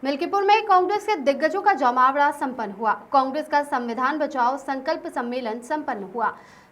मिल्कीपुर में कांग्रेस के दिग्गजों का जमावड़ा संपन्न हुआ। कांग्रेस का संविधान बचाओ संकल्प सम्मेलन संपन्न हुआ।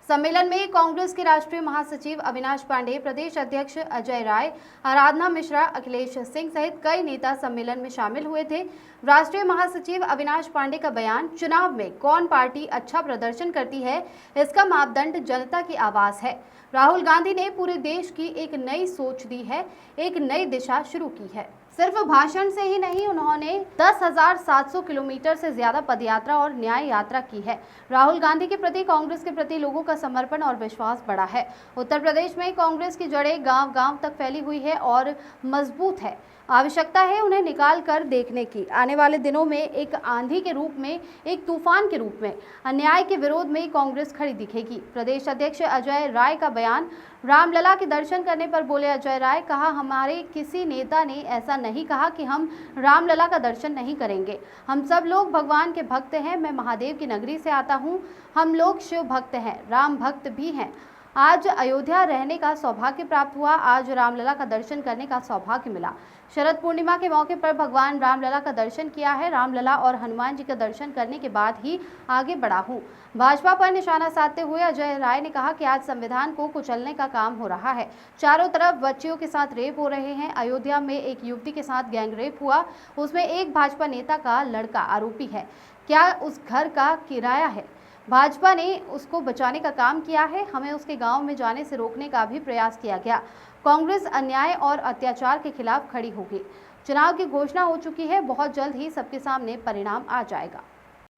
सम्मेलन में कांग्रेस के राष्ट्रीय महासचिव अविनाश पांडे, प्रदेश अध्यक्ष अजय राय, आराधना मिश्रा, अखिलेश सिंह सहित कई नेता सम्मेलन में शामिल हुए थे। राष्ट्रीय महासचिव अविनाश पांडे का बयान, चुनाव में कौन पार्टी अच्छा प्रदर्शन करती है, इसका मापदंड जनता की आवाज है। राहुल गांधी ने पूरे देश की एक नई सोच दी है, एक नई दिशा शुरू की है। सिर्फ भाषण से ही नहीं, उन्होंने 10,700 किलोमीटर से ज्यादा पदयात्रा और न्याय यात्रा की है। राहुल गांधी के प्रति, कांग्रेस के प्रति लोगों का समर्पण और विश्वास बढ़ा है। उत्तर प्रदेश में कांग्रेस की जड़ें गांव-गांव तक फैली हुई है और मजबूत है। आवश्यकता है उन्हें निकाल कर देखने की। आने वाले दिनों में एक आंधी के रूप में, एक तूफान के रूप में अन्याय के विरोध में कांग्रेस खड़ी दिखेगी। प्रदेश अध्यक्ष अजय राय का बयान, रामलला के दर्शन करने पर बोले अजय राय, कहा हमारे किसी नेता ने ऐसा नहीं कहा कि हम रामलला का दर्शन नहीं करेंगे। हम सब लोग भगवान के भक्त हैं। मैं महादेव की नगरी से आता हूं। हम लोग शिव भक्त हैं, राम भक्त भी हैं। आज अयोध्या रहने का सौभाग्य प्राप्त हुआ। आज रामलला का दर्शन करने का सौभाग्य मिला। शरद पूर्णिमा के मौके पर भगवान रामलला का दर्शन किया है। रामलला और हनुमान जी का दर्शन करने के बाद ही आगे बढ़ा हूँ। भाजपा पर निशाना साधते हुए अजय राय ने कहा कि आज संविधान को कुचलने का काम हो रहा है। चारों तरफ बच्चियों के साथ रेप हो रहे हैं। अयोध्या में एक युवती के साथ गैंग रेप हुआ, उसमें एक भाजपा नेता का लड़का आरोपी है। क्या उस घर का किराया है? भाजपा ने उसको बचाने का काम किया है। हमें उसके गांव में जाने से रोकने का भी प्रयास किया गया। कांग्रेस अन्याय और अत्याचार के खिलाफ खड़ी होगी। चुनाव की घोषणा हो चुकी है, बहुत जल्द ही सबके सामने परिणाम आ जाएगा।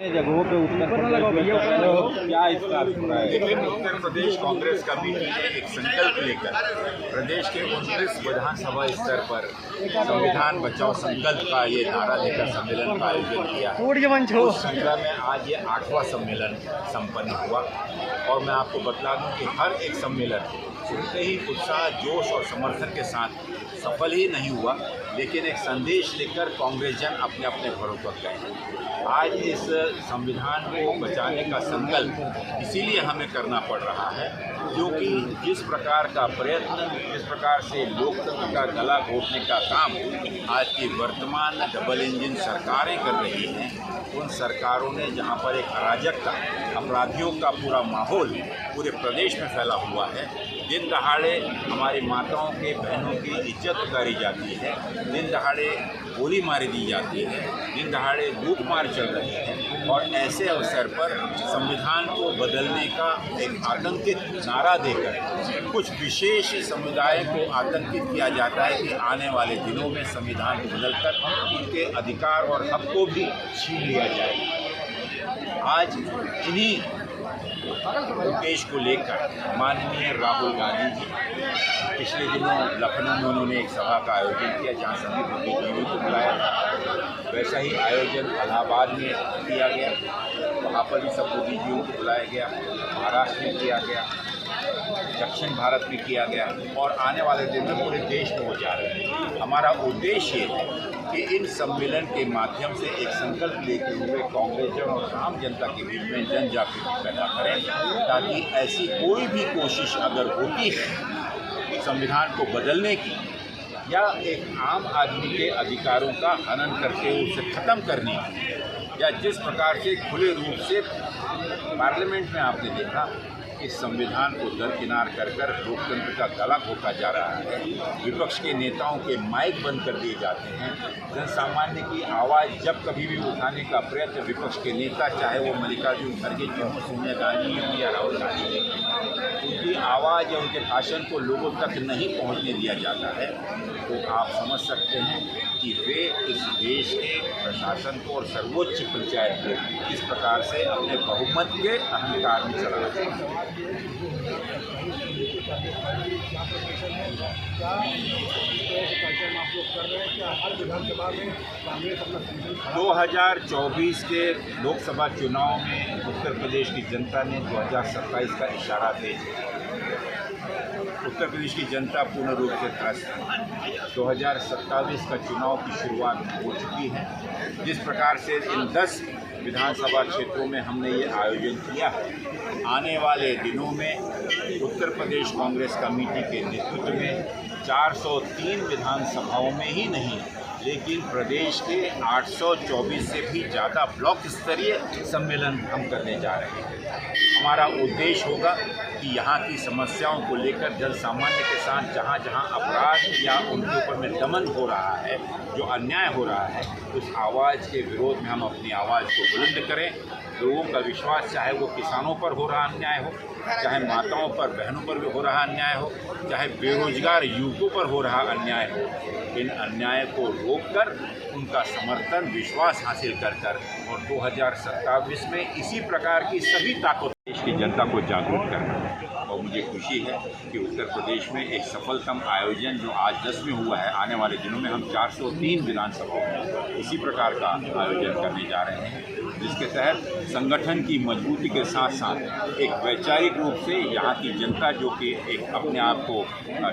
जगहों पे उत्तर प्रदेश कांग्रेस कमेटी ने एक संकल्प लेकर प्रदेश के 29 विधानसभा स्तर पर संविधान बचाओ संकल्प का ये नारा लेकर सम्मेलन का आयोजन किया है। उस श्रृंखला में आज ये 8वां सम्मेलन संपन्न हुआ और मैं आपको बतला दूं कि हर एक सम्मेलन उतने ही उत्साह, जोश और समर्थन के साथ सफल ही नहीं हुआ, लेकिन एक संदेश लेकर कांग्रेस जन अपने अपने घरों पर गए। आज इस संविधान को बचाने का संकल्प इसीलिए हमें करना पड़ रहा है क्योंकि जिस प्रकार का प्रयत्न, जिस प्रकार से लोकतंत्र का गला घोटने का काम आज की वर्तमान डबल इंजन सरकारें कर रही हैं, उन सरकारों ने जहां पर एक अराजकता, अपराधियों का पूरा माहौल पूरे प्रदेश में फैला हुआ है, दिन दहाड़े हमारी माताओं के, बहनों की इज्जत उतारी जाती है, दिन दहाड़े गोली मारी दी जाती है, दिन दहाड़े लूटमार चल रही है और ऐसे अवसर पर संविधान को बदलने का एक आतंकित नारा देकर कुछ विशेष समुदाय को आतंकित किया जाता है कि आने वाले दिनों में संविधान को बदलकर उनके अधिकार और हक को भी छीन लिया जाएगा। आज इन्हीं उद्देश्य को लेकर माननीय राहुल गांधी जी पिछले दिनों लखनऊ में उन्होंने एक सभा का आयोजन किया जहाँ सभी बुद्धिजीवियों को बुलाया था। वैसा ही आयोजन इलाहाबाद में किया गया, वहाँ पर भी सब बुद्धिजीवियों को बुलाया गया। महाराष्ट्र में किया गया, दक्षिण भारत में किया गया और आने वाले दिन में पूरे देश में हो जा रहे हैं। हमारा उद्देश्य है कि इन सम्मेलन के माध्यम से एक संकल्प लेते हुए कांग्रेस और आम जनता के बीच में जन जागृति पैदा करें ताकि ऐसी कोई भी कोशिश अगर होती है संविधान को बदलने की या एक आम आदमी के अधिकारों का हनन करके उसे ख़त्म करने की, या जिस प्रकार से खुले रूप से पार्लियामेंट में आपने देखा इस संविधान को दरकिनार कर लोकतंत्र का गला घोटा जा रहा है, विपक्ष के नेताओं के माइक बंद कर दिए जाते हैं, जनसामान्य की आवाज़ जब कभी भी उठाने का प्रयत्न विपक्ष के नेता, चाहे वो मल्लिकार्जुन खड़गे जी हों, सोनिया गांधी हों या राहुल गांधी जी, उनकी आवाज़ या उनके भाषण को लोगों तक नहीं पहुंचने दिया जाता है, तो आप समझ सकते हैं कि वे इस देश के प्रशासन को और सर्वोच्च पंचायत को इस प्रकार से अपने बहुमत के अहंकार में चला रहे हैं। 2024 के लोकसभा चुनाव में उत्तर प्रदेश की जनता ने 2027 का इशारा दे दिया। उत्तर प्रदेश की जनता पूर्ण रूप से त्रस्त है। 2027 का चुनाव की शुरुआत हो चुकी है। जिस प्रकार से इन 10 विधानसभा क्षेत्रों में हमने ये आयोजन किया है, आने वाले दिनों में उत्तर प्रदेश कांग्रेस कमेटी के नेतृत्व में 403 विधानसभाओं में ही नहीं लेकिन प्रदेश के 824 से भी ज़्यादा ब्लॉक स्तरीय सम्मेलन हम करने जा रहे हैं। हमारा उद्देश्य होगा कि यहाँ की समस्याओं को लेकर जन सामान्य के साथ जहाँ जहाँ अपराध या उनके ऊपर में दमन हो रहा है, जो अन्याय हो रहा है, उस आवाज़ के विरोध में हम अपनी आवाज़ को बुलंद करें। लोगों का विश्वास, चाहे वो किसानों पर हो रहा अन्याय हो, चाहे माताओं पर, बहनों पर भी हो रहा अन्याय हो, चाहे बेरोजगार युवकों पर हो रहा अन्याय हो, इन अन्याय को रोककर उनका समर्थन, विश्वास हासिल कर और 2027 में इसी प्रकार की सभी ताकत देश की जनता को जागरूक करना है। और मुझे खुशी है कि उत्तर प्रदेश में एक सफलतम आयोजन जो आज 10 में हुआ है, आने वाले दिनों में हम 403 विधानसभाओं में इसी प्रकार का आयोजन करने जा रहे हैं, जिसके तहत संगठन की मजबूती के साथ साथ एक वैचारिक रूप से यहाँ की जनता जो कि एक अपने आप को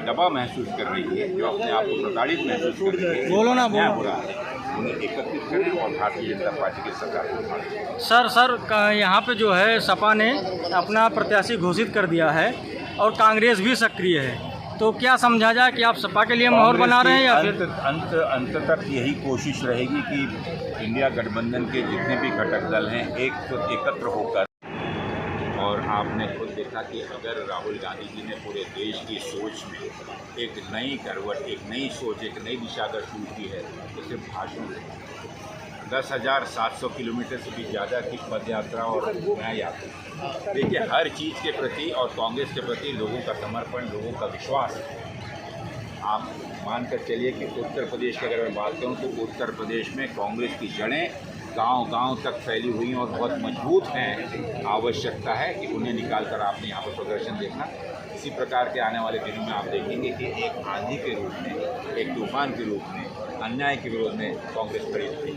दबा महसूस कर रही है, जो अपने आप को प्रताड़ित महसूस कर रही है, बोलो ना बोलो हो रहा है, उन्हें एकत्रित करें और भारतीय जनता पार्टी की सरकार को उठाएं। सर यहाँ पे जो है सपा ने अपना प्रत्याशी घोषित कर दिया है और कांग्रेस भी सक्रिय है, तो क्या समझा जाए कि आप सपा के लिए माहौल बना रहे हैं या फिर अंत तक यही कोशिश रहेगी कि इंडिया गठबंधन के जितने भी घटक दल हैं एकत्र होकर, और आपने खुद देखा कि अगर राहुल गांधी जी ने पूरे देश की सोच में एक नई करवट, एक नई सोच, एक नई दिशा अगर शुरू की है तो सिर्फ भाषण 10,700 किलोमीटर से भी ज़्यादा की पद यात्रा और न्याय यात्रा। देखिए, हर चीज़ के प्रति और कांग्रेस के प्रति लोगों का समर्पण, लोगों का विश्वास। आप मानकर चलिए कि उत्तर प्रदेश की अगर मैं बात करूँ तो उत्तर प्रदेश में कांग्रेस की जड़ें गांव-गांव तक फैली हुई हैं और बहुत मजबूत हैं। आवश्यकता है कि उन्हें निकाल कर आपने यहाँ पर प्रदर्शन देखना। इसी प्रकार के आने वाले दिनों में आप देखेंगे कि एक आंधी के रूप में, एक तूफान के रूप में, अन्याय के विरोध में कांग्रेस खड़ी होगी।